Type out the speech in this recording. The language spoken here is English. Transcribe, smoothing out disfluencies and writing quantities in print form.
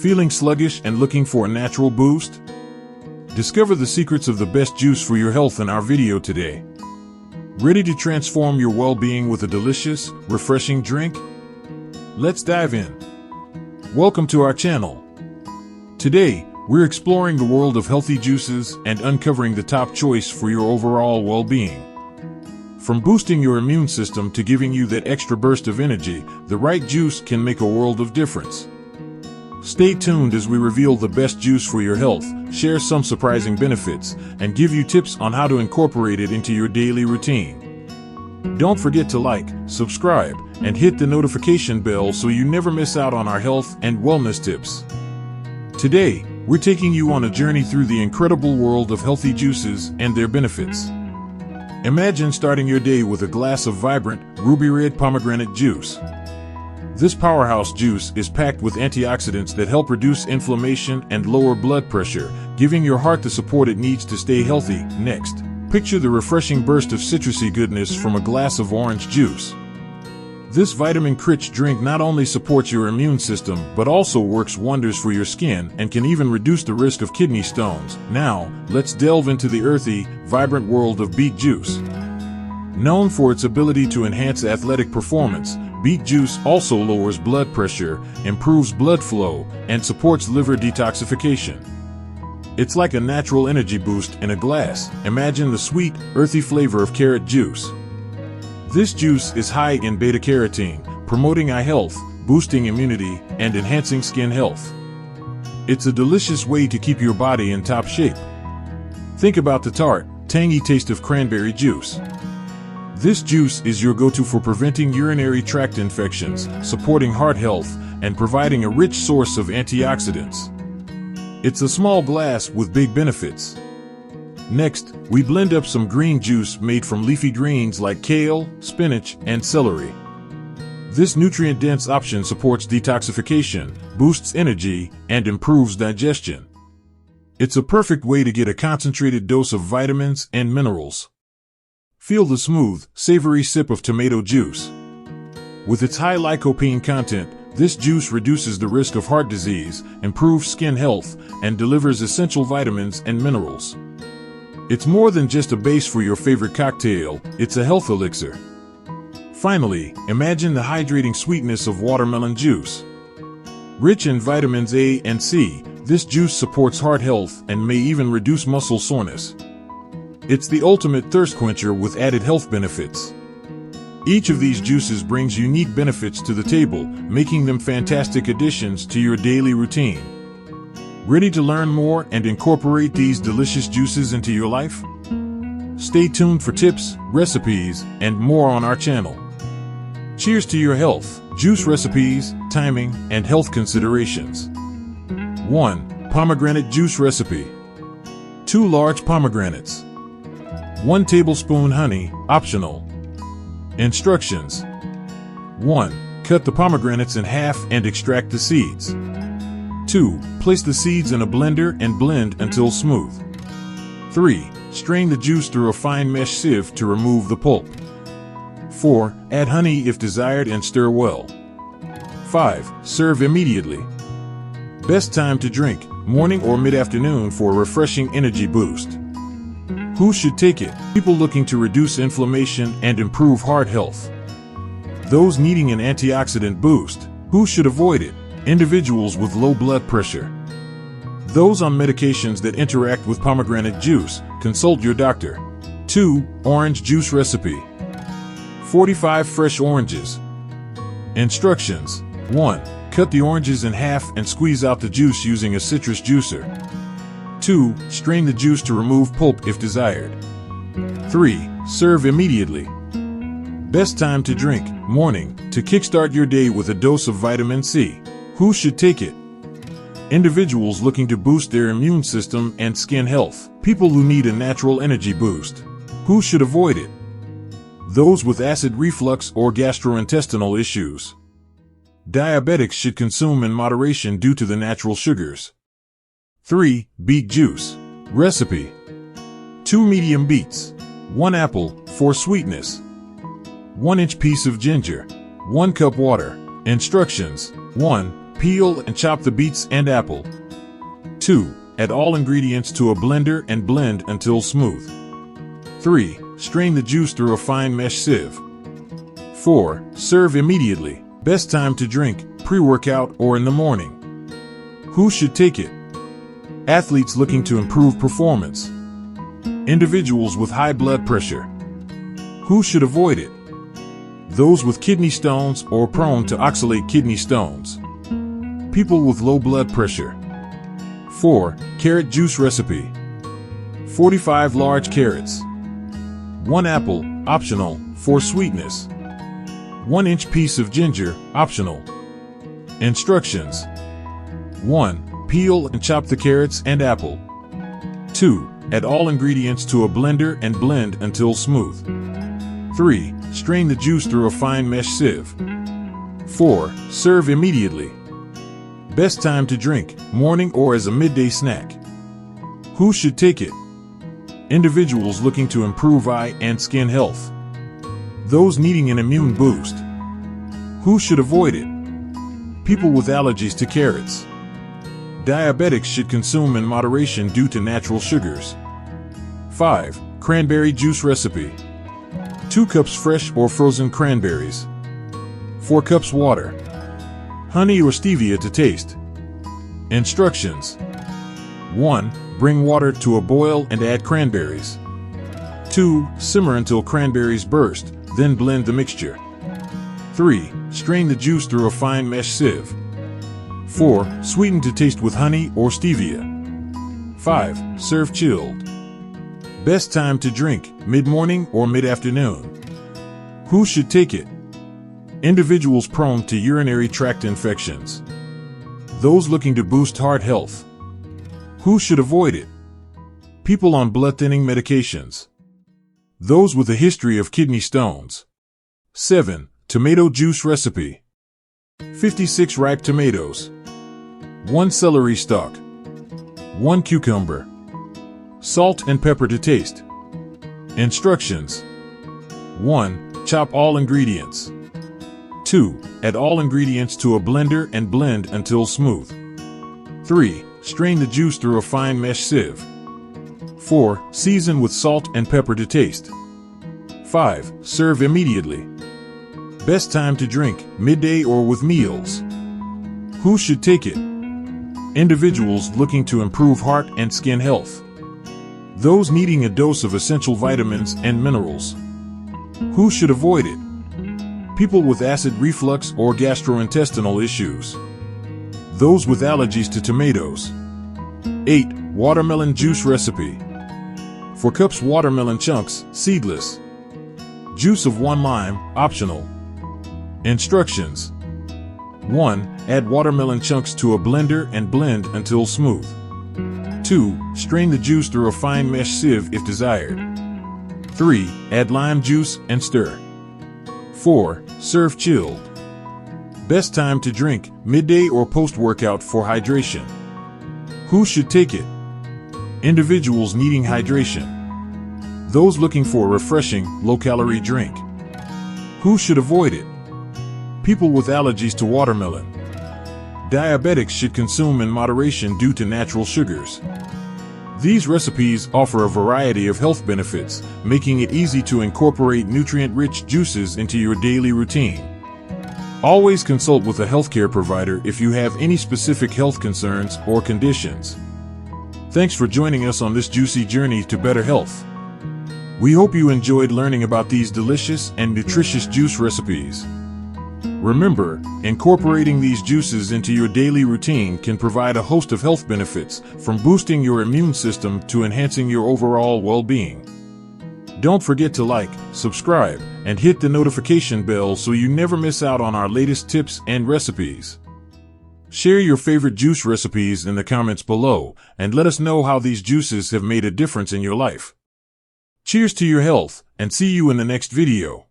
Feeling sluggish and looking for a natural boost? Discover the secrets of the best juice for your health in our video today. Ready to transform your well-being with a delicious, refreshing drink? Let's dive in. Welcome to our channel. Today, we're exploring the world of healthy juices and uncovering the top choice for your overall well-being. From boosting your immune system to giving you that extra burst of energy, the right juice can make a world of difference. Stay tuned as we reveal the best juice for your health, share some surprising benefits, and give you tips on how to incorporate it into your daily routine. Don't forget to like, subscribe, and hit the notification bell so you never miss out on our health and wellness tips. Today, we're taking you on a journey through the incredible world of healthy juices and their benefits. Imagine starting your day with a glass of vibrant, ruby red pomegranate juice. This powerhouse juice is packed with antioxidants that help reduce inflammation and lower blood pressure, giving your heart the support it needs to stay healthy. Next, picture the refreshing burst of citrusy goodness from a glass of orange juice. This vitamin-rich drink not only supports your immune system, but also works wonders for your skin and can even reduce the risk of kidney stones. Now, let's delve into the earthy, vibrant world of beet juice. Known for its ability to enhance athletic performance, beet juice also lowers blood pressure, improves blood flow, and supports liver detoxification. It's like a natural energy boost in a glass. Imagine the sweet, earthy flavor of carrot juice. This juice is high in beta-carotene, promoting eye health, boosting immunity, and enhancing skin health. It's a delicious way to keep your body in top shape. Think about the tart, tangy taste of cranberry juice. This juice is your go-to for preventing urinary tract infections, supporting heart health, and providing a rich source of antioxidants. It's a small glass with big benefits. Next, we blend up some green juice made from leafy greens like kale, spinach, and celery. This nutrient-dense option supports detoxification, boosts energy, and improves digestion. It's a perfect way to get a concentrated dose of vitamins and minerals. Feel the smooth, savory sip of tomato juice. With its high lycopene content, this juice reduces the risk of heart disease, improves skin health, and delivers essential vitamins and minerals. It's more than just a base for your favorite cocktail, it's a health elixir. Finally, imagine the hydrating sweetness of watermelon juice. Rich in vitamins A and C, this juice supports heart health and may even reduce muscle soreness. It's the ultimate thirst quencher with added health benefits. Each of these juices brings unique benefits to the table, making them fantastic additions to your daily routine. Ready to learn more and incorporate these delicious juices into your life? Stay tuned for tips, recipes, and more on our channel. Cheers to your health, juice recipes, timing, and health considerations. 1. Pomegranate juice recipe. 2 large pomegranates. 1 tablespoon honey, optional. Instructions. 1. Cut the pomegranates in half and extract the seeds. 2. Place the seeds in a blender and blend until smooth. 3. Strain the juice through a fine mesh sieve to remove the pulp. 4. Add honey if desired and stir well. 5. Serve immediately. Best time to drink, morning or mid-afternoon for a refreshing energy boost. Who should take it? People looking to reduce inflammation and improve heart health. Those needing an antioxidant boost. Who should avoid it? Individuals with low blood pressure. Those on medications that interact with pomegranate juice, consult your doctor. 2. Orange juice recipe. 45 fresh oranges. Instructions. 1. Cut the oranges in half and squeeze out the juice using a citrus juicer. 2. Strain the juice to remove pulp if desired. 3. Serve immediately. Best time to drink, morning, to kickstart your day with a dose of vitamin C. Who should take it? Individuals looking to boost their immune system and skin health. People who need a natural energy boost. Who should avoid it? Those with acid reflux or gastrointestinal issues. Diabetics should consume in moderation due to the natural sugars. 3. Beet juice. Recipe. 2 medium beets. 1 apple, for sweetness. 1-inch piece of ginger. 1 cup water. Instructions. 1. Peel and chop the beets and apple. 2. Add all ingredients to a blender and blend until smooth. 3. Strain the juice through a fine mesh sieve. 4. Serve immediately. Best time to drink, pre-workout or in the morning. Who should take it? Athletes looking to improve performance. Individuals with high blood pressure. Who should avoid it? Those with kidney stones or prone to oxalate kidney stones. People with low blood pressure. 4. Carrot juice recipe. 45 large carrots. 1 apple, optional, for sweetness. 1-inch piece of ginger, optional. Instructions. 1. Peel and chop the carrots and apple. 2. Add all ingredients to a blender and blend until smooth. 3. Strain the juice through a fine mesh sieve. 4. Serve immediately. Best time to drink, morning or as a midday snack. Who should take it? Individuals looking to improve eye and skin health. Those needing an immune boost. Who should avoid it? People with allergies to carrots. Diabetics should consume in moderation due to natural sugars. 5. Cranberry juice recipe. 2 cups fresh or frozen cranberries. 4 cups water. Honey or stevia to taste. Instructions. 1. Bring water to a boil and add cranberries. 2. Simmer until cranberries burst, then blend the mixture. 3. Strain the juice through a fine mesh sieve. 4. Sweeten to taste with honey or stevia. 5. Serve chilled. Best time to drink, mid-morning or mid-afternoon. Who should take it? Individuals prone to urinary tract infections. Those looking to boost heart health. Who should avoid it? People on blood-thinning medications. Those with a history of kidney stones. 7. Tomato juice recipe. 56 ripe tomatoes. 1 celery stalk. 1 cucumber. Salt and pepper to taste. Instructions. 1. Chop all ingredients. 2. Add all ingredients to a blender and blend until smooth. 3. Strain the juice through a fine mesh sieve. 4. Season with salt and pepper to taste. 5. Serve immediately. Best time to drink, midday or with meals. Who should take it? Individuals looking to improve heart and skin health. Those needing a dose of essential vitamins and minerals. Who should avoid it? People with acid reflux or gastrointestinal issues. Those with allergies to tomatoes. 8. Watermelon juice recipe. 4 cups watermelon chunks, seedless. Juice of 1 lime, optional. Instructions. 1. Add watermelon chunks to a blender and blend until smooth. 2. Strain the juice through a fine mesh sieve if desired. 3. Add lime juice and stir. 4. Serve chilled. Best time to drink, midday or post-workout for hydration. Who should take it? Individuals needing hydration. Those looking for a refreshing, low-calorie drink. Who should avoid it? People with allergies to watermelon. Diabetics should consume in moderation due to natural sugars. These recipes offer a variety of health benefits, making it easy to incorporate nutrient-rich juices into your daily routine. Always consult with a healthcare provider if you have any specific health concerns or conditions. Thanks for joining us on this juicy journey to better health. We hope you enjoyed learning about these delicious and nutritious juice recipes. Remember, incorporating these juices into your daily routine can provide a host of health benefits, from boosting your immune system to enhancing your overall well-being. Don't forget to like, subscribe, and hit the notification bell so you never miss out on our latest tips and recipes. Share your favorite juice recipes in the comments below, and let us know how these juices have made a difference in your life. Cheers to your health, and see you in the next video.